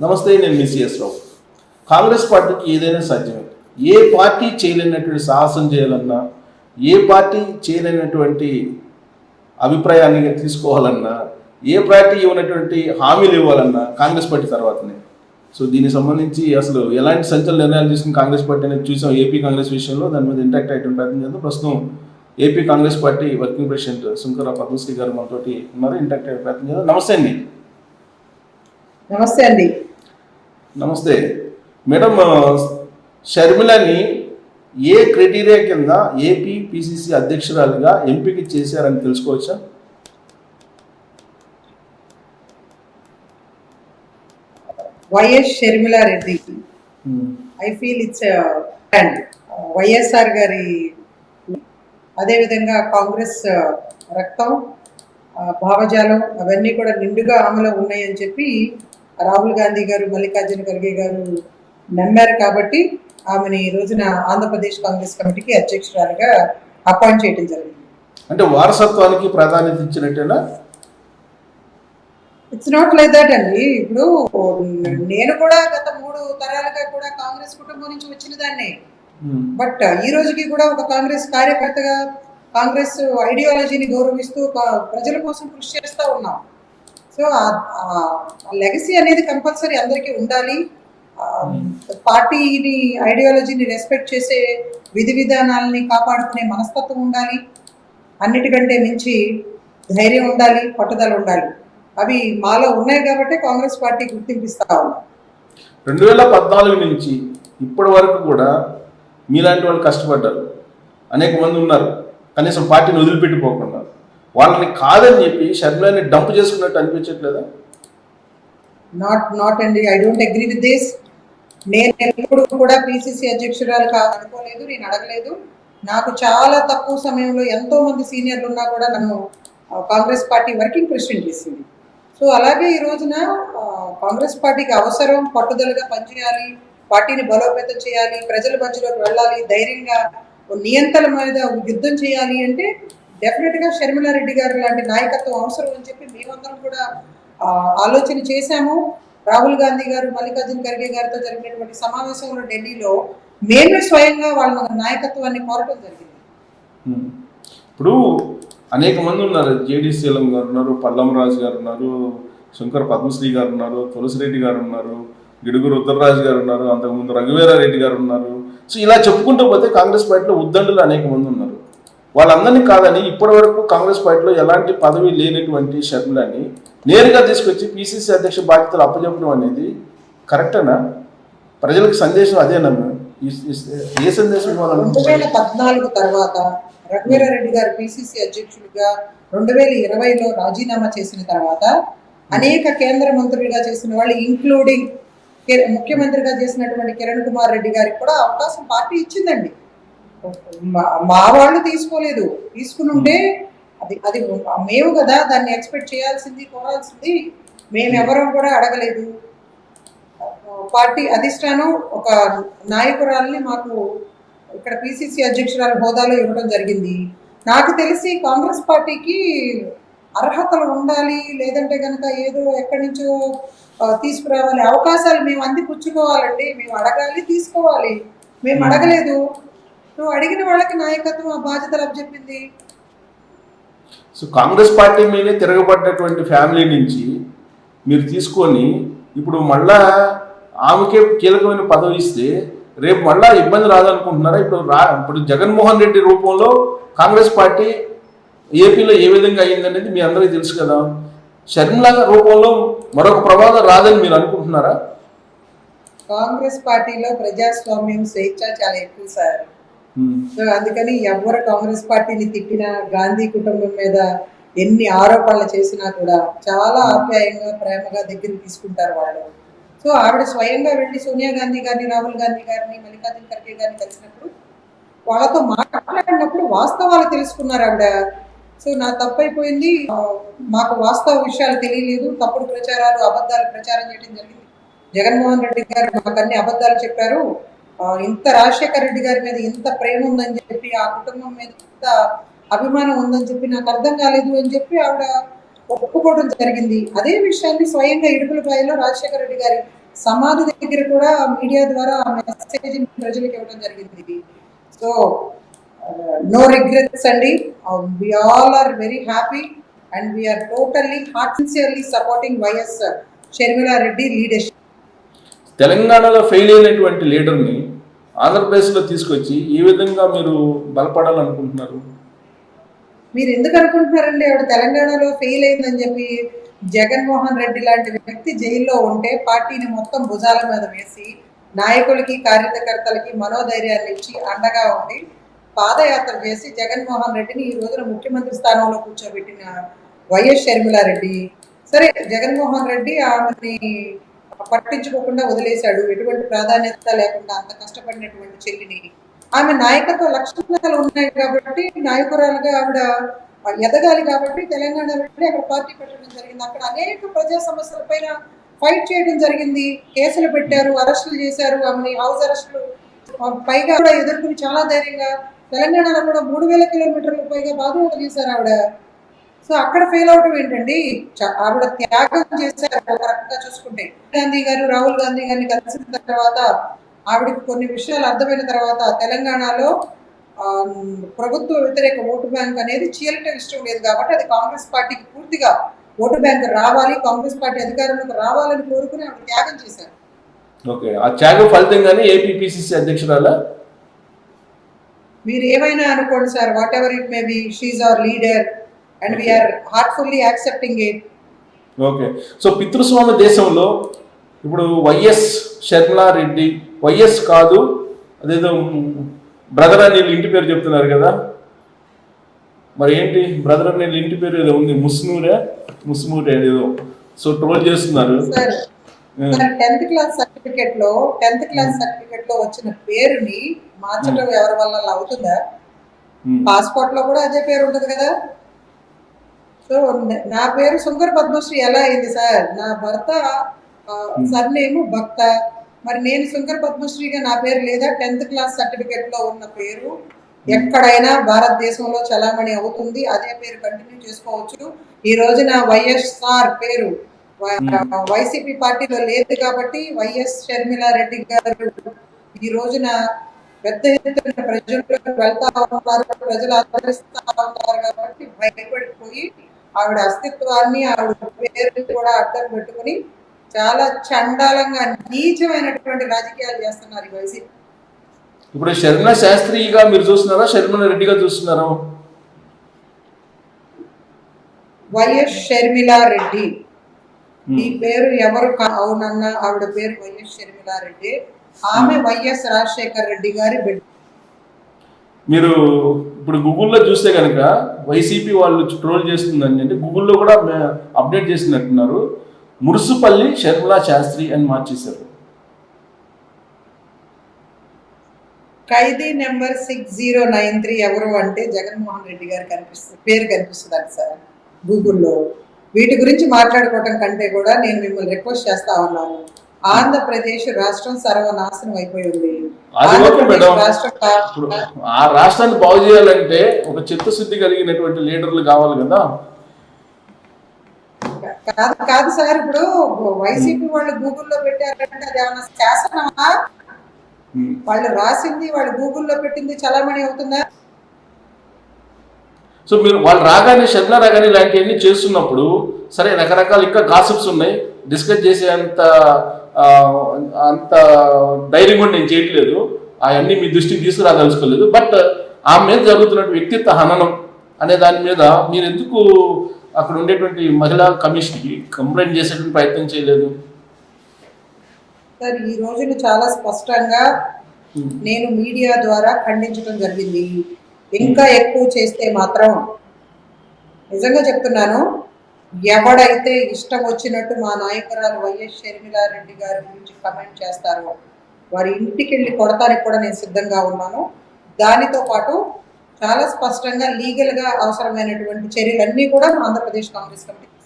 నమస్తే, నేను మిసిఎస్ రావు. కాంగ్రెస్ పార్టీకి ఏదైనా సాధ్యమే. ఏ పార్టీ చేయలేనటువంటి సాహసం చేయాలన్నా, ఏ పార్టీ చేయలేనటువంటి అభిప్రాయాన్ని తీసుకోవాలన్నా, ఏ పార్టీ ఇవ్వనటువంటి హామీలు ఇవ్వాలన్నా కాంగ్రెస్ పార్టీ తర్వాతనే. సో దీనికి సంబంధించి అసలు ఎలాంటి సంచలన నిర్ణయాలు తీసుకుని కాంగ్రెస్ పార్టీ అనేది చూసాం ఏపీ కాంగ్రెస్ విషయంలో. దాని మీద ఇంటాక్ట్ అయ్యేటువంటి ప్రయత్నం చేద్దాం. ప్రస్తుతం AP Congress party working president Sunkara Padmasri గారు మనతోటి ఉన్నారు. ఇంటాక్ట్ అయ్యే ప్రయత్నం చేద్దాం. నమస్తే అండి. నమస్తే అండి. నమస్తే మేడం. షర్మిలని ఏ క్రైటీరియా కింద ఏపీ పిసిసి అధ్యక్షురాలుగా ఎంపిక చేశారని తెలుసుకోవచ్చా? YS Sharmila Reddy, I feel it's YSR గారి, అదేవిధంగా కాంగ్రెస్ రక్తం, భావజాలం అవన్నీ కూడా నిండుగా ఆమెలో ఉన్నాయని చెప్పి రాహుల్ గాంధీ గారు, మల్లికార్జున ఖర్గే గారు నమ్మారు. కాబట్టి ఆమెని ఈ రోజున ఆంధ్రప్రదేశ్ కాంగ్రెస్ కమిటీకి అధ్యక్షురాలుగా అపాయింట్ చేయడం జరిగింది. అంటే వారసత్వానికి ప్రాధాన్యత ఇచ్చినట్టేనా? ఇట్స్ నాట్ లైక్ దట్ అండి. ఇప్పుడు నేను కూడా గత 3 తరాలుగా కూడా కాంగ్రెస్ కుటుంబం నుంచి వచ్చిన దాన్ని. బట్ ఈ రోజుకి కూడా ఒక కాంగ్రెస్ కార్యకర్తగా కాంగ్రెస్ ఐడియాలజీని గౌరవిస్తూ ప్రజల కోసం కృషి చేస్తూ ఉన్నాం. సో లెగసీ అనేది కంపల్సరీ అందరికీ ఉండాలి. పార్టీని ఐడియాలజీని రెస్పెక్ట్ చేసే విధి విధానాలని కాపాడుకునే మనస్తత్వం ఉండాలి. అన్నిటికంటే మించి ధైర్యం ఉండాలి, పట్టుదల ఉండాలి. అవి మాలో ఉన్నాయి కాబట్టి కాంగ్రెస్ పార్టీ గుర్తింపిస్తా ఉన్నాం. 2014 నుంచి ఇప్పటి వరకు కూడా మీలాంటి వాళ్ళు కష్టపడ్డారు. అనేక మంది ఉన్నారు కనీసం పార్టీని వదిలిపెట్టిపోకుండా. వాళ్ళని కాదని చెప్పి షర్మిలని డంప్ చేసుకున్నట్టు అనిపించట్లేదా? నాట్ అండి. I don't agree with this. నేను ఎప్పుడు కూడా పిసిసి అధ్యక్షురాలు అనుకోలేదు, నేను అడగలేదు. నాకు చాలా తక్కువ సమయంలో ఎంతో మంది సీనియర్లు ఉన్నా కూడా నన్ను కాంగ్రెస్ పార్టీ వర్కింగ్ ప్రెసిడెంట్ చేసింది. సో అలాగే ఈ రోజున కాంగ్రెస్ పార్టీకి అవసరం పట్టుదలగా పనిచేయాలి, పార్టీని బలోపేతం చేయాలి, ప్రజల మధ్యలోకి వెళ్ళాలి, ధైర్యంగా నియంత్రణ మీద యుద్ధం చేయాలి అంటే డెఫినెట్గా షర్మిలారెడ్డి గారు లాంటి నాయకత్వం అవసరం అని చెప్పి మేమందరం కూడా ఆలోచన చేశాము. రాహుల్ గాంధీ గారు, మల్లికార్జున ఖర్గే గారితో జరిగినటువంటి సమావేశంలో ఢిల్లీలో మేమే స్వయంగా వాళ్ళ నాయకత్వాన్ని కోరటం జరిగింది. ఇప్పుడు అనేక మంది ఉన్నారు. జేడి శీలం గారు ఉన్నారు, పల్లమరాజు గారు ఉన్నారు, శంకర పద్మశ్రీ గారు ఉన్నారు, తులసిరెడ్డి గారు ఉన్నారు, గిడుగురు ఉత్తరరాజు గారు ఉన్నారు, అంతకుముందు రఘువీరారెడ్డి గారు ఉన్నారు. సో ఇలా చెప్పుకుంటూ పోతే కాంగ్రెస్ పార్టీలో ఉద్దండులు అనేక మంది ఉన్నారు. వాళ్ళందరినీ కాదని ఇప్పటి వరకు కాంగ్రెస్ పార్టీలో ఎలాంటి పదవి లేనటువంటి షర్మిలని నేరుగా తీసుకొచ్చి పిసిసి అధ్యక్ష బాధ్యతలు అప్పచెప్పడం అనేది కరెక్టేనా? ప్రజలకు సందేశం అదేనా? ఏ సందేశం ఇవ్వాలని? 2014 తర్వాత రఘువీరారెడ్డి గారు పిసిసి అధ్యక్షుడిగా 2020లో రాజీనామా చేసిన తర్వాత అనేక కేంద్ర మంత్రులుగా చేసిన వాళ్ళు, ఇంక్లూడింగ్ ముఖ్యమంత్రిగా చేసినటువంటి కిరణ్ కుమార్ రెడ్డి గారికి కూడా అవకాశం పార్టీ ఇచ్చిందండి. మా వాళ్ళు తీసుకోలేదు. తీసుకుని ఉంటే అది మేము కదా దాన్ని ఎక్స్పెక్ట్ చేయాల్సింది, కోరాల్సింది. మేమెవరం కూడా అడగలేదు. పార్టీ అధిష్టానం ఒక నాయకురాలని మాకు ఇక్కడ పిసిసి అధ్యక్షురాలు హోదాలో ఇవ్వడం జరిగింది. నాకు తెలిసి కాంగ్రెస్ పార్టీకి అర్హతలు ఉండాలి, లేదంటే కనుక ఏదో ఎక్కడి నుంచో తీసుకురావాలి. అవకాశాలు మేము అందిపుచ్చుకోవాలండి. మేము అడగాలి, తీసుకోవాలి. మేము అడగలేదు. నువ్వు అడిగిన వాళ్ళకి నాయకత్వం ఆ బాధ్యతలు అప్పచెప్పింది. సో కాంగ్రెస్ పార్టీ మీదే తిరగబడ్డటువంటి ఫ్యామిలీ నుంచి మీరు తీసుకొని ఇప్పుడు మళ్ళా ఆమెకే కీలకమైన పదవి ఇస్తే రేపు మళ్ళా ఇబ్బంది రాదనుకుంటున్నారా? ఇప్పుడు జగన్మోహన్ రెడ్డి రూపంలో కాంగ్రెస్ పార్టీ ఏపీలో ఏ విధంగా అయ్యిందనేది మీ అందరికీ తెలుసు కదా. షర్మిల రూపంలో మరొక ప్రమాదం రాదని మీరు అనుకుంటున్నారా? కాంగ్రెస్ పార్టీలో ప్రజాస్వామ్యం, స్వేచ్ఛ చాలా ఎక్కువ సార్. సో అందుకని ఎవరు కాంగ్రెస్ పార్టీని తిట్టినా, గాంధీ కుటుంబం మీద ఎన్ని ఆరోపణలు చేసినా కూడా చాలా ఆప్యాయంగా, ప్రేమగా దగ్గరికి తీసుకుంటారు వాళ్ళు. సో ఆవిడ స్వయంగా వెళ్ళి సోనియా గాంధీ గారిని, రాహుల్ గాంధీ గారిని, మల్లికార్జున ఖర్గే గారిని కలిసినప్పుడు వాళ్ళతో మాట్లాడినప్పుడు వాస్తవాలు తెలుసుకున్నారు ఆవిడ. సో నా తప్పైపోయింది, మాకు వాస్తవ విషయాలు తెలియలేదు, తప్పుడు ప్రచారాలు, అబద్ధాలు ప్రచారం చేయడం జరిగింది. జగన్మోహన్ రెడ్డి గారు మాకు అన్ని అబద్ధాలు చెప్పారు. ఇంత రాజశేఖర రెడ్డి గారి మీద ఇంత ప్రేమ ఉందని చెప్పి, ఆ కుటుంబం మీద ఇంత అభిమానం ఉందని చెప్పి నాకు అర్థం కాలేదు అని చెప్పి ఆవిడ ఒప్పుకోవడం జరిగింది. అదే విషయాన్ని స్వయంగా ఇడుపులపాయలో రాజశేఖర రెడ్డి గారి సమాధి దగ్గర కూడా మీడియా ద్వారా ఆ మెసేజ్ ప్రజలకు ఇవ్వడం జరిగింది. సో నో రిగ్రెట్స్ అండి, we all are very happy and we are totally హార్ట్సియర్లీ supporting YS Sharmila Reddy leadership. తెలంగాణలో ఫెయిల్ అయినటువంటి లీడర్ని ఆంధ్రప్రదేశ్లో తీసుకొచ్చి ఏ విధంగా మీరు బలపడాలనుకుంటున్నారు? మీరు ఎందుకు అనుకుంటున్నారండి ఆవిడ తెలంగాణలో ఫెయిల్ అయిందని చెప్పి? జగన్మోహన్ రెడ్డి లాంటి వ్యక్తి జైల్లో ఉంటే పార్టీని మొత్తం భుజాల మీద వేసి నాయకులకి కార్యకర్తలకి మనోధైర్యాన్ని ఇచ్చి అండగా ఉండి పాదయాత్ర చేసి జగన్మోహన్ రెడ్డిని ఈ రోజున ముఖ్యమంత్రి స్థానంలో కూర్చోబెట్టిన వైఎస్ షర్మిలారెడ్డి, సరే జగన్మోహన్ రెడ్డి ఆమెని పట్టించుకోకుండా వదిలేశాడు, ఎటువంటి ప్రాధాన్యత లేకుండా అంత కష్టపడినటువంటి చెల్లిని. ఆమె నాయకత్వ లక్షణాలు ఉన్నాయి కాబట్టి నాయకురాలుగా ఆవిడ ఎదగాలి కాబట్టి తెలంగాణలో అక్కడ పార్టీ పెట్టడం జరిగింది. అక్కడ అనేక ప్రజా సమస్యల పైన ఫైట్ చేయడం జరిగింది, కేసులు పెట్టారు, అరెస్టులు చేశారు, ఆమెని హౌస్ అరెస్టులు పైగా కూడా ఎదుర్కొని చాలా ధైర్యంగా తెలంగాణలో కూడా 3000 కిలోమీటర్ల పైగా పాదయాత్ర చేశారు ఆవిడ. సో అక్కడ ఫెయిల్ అవడం ఏంటండి? ఆవిడ త్యాగం చేశారు ఒక రకంగా చూసుకుంటే. గాంధీ గారు రాహుల్ గాంధీ గారిని కలిసిన తర్వాత ఆవిడకి కొన్ని విషయాలు అర్థమైన తర్వాత తెలంగాణలో ప్రభుత్వ వ్యతిరేక ఓటు బ్యాంక్ అనేది చీలటం ఇష్టం లేదు కాబట్టి అది కాంగ్రెస్ పార్టీకి పూర్తిగా ఓటు బ్యాంక్ రావాలి, కాంగ్రెస్ పార్టీ అధికారంలోకి రావాలని కోరుకుని ఆవిడ త్యాగం చేశారు. ఓకే, ఆ త్యాగం ఫలితంగానే ఏపీపీసీసీ అధ్యక్షురాలా? మీరు ఏమైనా అనుకోండి sir, whatever it may be, she's our leader and we are heartfully accepting it. Okay, so పితృస్వామ్య దేశంలో ఇప్పుడు వైఎస్ షర్మిలారెడ్డి, వైఎస్ కాదు అదేదో బ్రదర్ అని ఇంటి పేరు చెప్తున్నారు కదా, మరి ఏంటి బ్రదర్ అని ఇంటి పేరు ఏదో ఉంది, ముస్నూరే ఏదో, సో ట్రోల్ చేస్తున్నారు. సార్ 10th క్లాస్ సర్టిఫికెట్ లో వచ్చిన పేరుని మార్చడం ఎవరి వల్ల అవుతుందా? పాస్పోర్ట్ లో కూడా అదే పేరు ఉంటుంది కదా. సో నా పేరు శంకర్ పద్మశ్రీ ఎలా అయింది సార్? నా భర్త సర్నేము భక్త, మరి నేను శంకర్ పద్మశ్రీగా నా పేరు లేదా? 10th క్లాస్ సర్టిఫికెట్ లో ఉన్న పేరు ఎక్కడైనా భారతదేశంలో చలామణి అవుతుంది, అదే పేరు కంటిన్యూ చేసుకోవచ్చు. ఈ రోజున వైఎస్ఆర్ పేరు వైసీపీ పార్టీలో లేదు కాబట్టి వైఎస్ షర్మిలారెడ్డి గారు ఈ రోజున పెద్ద ఎత్తున ప్రజలకు వెళ్తా ఉన్నారు, ప్రజలు ఆదరిస్తా ఉన్నారు కాబట్టి భయపడిపోయి ఆవిడ అస్తిత్వాన్ని ఆవిడ పేరు కూడా అడ్డం పెట్టుకుని చాలా చండాలంగా నీచమైనటువంటి రాజకీయాలు చేస్తున్నారు ఈ వైసీపీ. ఇప్పుడు షర్మిలా శాస్త్రిగా మీరు చూస్తున్నారా, షర్మిలా రెడ్డిగా చూస్తున్నారా? వైఎస్ షర్మిలారెడ్డి ఈ పేరు ఎవరు అవునన్నా ఆవిడ పేరు వైఎస్ షర్మిలారెడ్డి, ఆమె వైఎస్ రాజశేఖర్ రెడ్డి గారి బిడ్డ. మీరు ఇప్పుడు గూగుల్లో చూస్తే కనుక వైసీపీ వాళ్ళు ట్రోల్ చేస్తుందని అంటే గూగుల్లో కూడా అప్డేట్ చేసినట్టున్నారు, మురుసుపల్లి షర్మిలా శాస్త్రి అని మార్చేశారు. ఖైదీ నెంబర్ 6093 ఎవరు అంటే జగన్మోహన్ రెడ్డి గారు పేరు కనిపిస్తుంది సార్ గూగుల్లో. వీటి గురించి మాట్లాడుకోవటం కంటే కూడా నేను మిమ్మల్ని రిక్వెస్ట్ చేస్తా ఉన్నాను, ఆంధ్రప్రదేశ్ రాష్ట్రం సర్వనాశనం అయిపోయింది. ఆ రాష్ట్రాన్ని బాగు చేయాలంటే ఒక చిత్తశుద్ధి కలిగినటువంటి లీడర్లు కావాలి కదా. కాదు సార్, ఇప్పుడు వైసీపీ వాళ్ళు గూగుల్లో పెట్టారంటే అది ఏమన్నా శాసనమా? వాళ్ళు రాసింది వాళ్ళు గూగుల్లో పెట్టింది చలామణి అవుతుందా? సో మీరు వాళ్ళు రాగానే షర్మిలా రాగానే ఇలాంటివన్నీ చేస్తున్నప్పుడు సరే రకరకాల ఇంకా గాసిప్స్ ఉన్నాయి, డిస్కస్ చేసే అంత ధైర్యం కూడా నేను చేయట్లేదు, అవన్నీ మీ దృష్టికి తీసుకురాదలుచుకోలేదు. బట్ ఆమె మీద జరుగుతున్న వ్యక్తిత్వ హననం అనే దాని మీద మీరు ఎందుకు అక్కడ ఉండేటువంటి మహిళా కమిషన్కి కంప్లైంట్ చేసేటువంటి ప్రయత్నం చేయలేదు? సార్ ఈ రోజున చాలా స్పష్టంగా నేను మీడియా ద్వారా ఖండించడం జరిగింది. ఇంకా ఎక్కువ చేస్తే మాత్రం నిజంగా చెప్తున్నాను, ఎవడైతే ఇష్టం వచ్చినట్టు మా నాయకురాలు వైఎస్ షర్మిలారెడ్డి గారి గురించి కమెంట్ చేస్తారో వారి ఇంటికి వెళ్ళి కొడతానికి కూడా నేను సిద్ధంగా ఉన్నాను. దానితో పాటు చాలా స్పష్టంగా లీగల్గా అవసరమైనటువంటి చర్యలన్నీ కూడా ఆంధ్రప్రదేశ్ కాంగ్రెస్ కమిటీ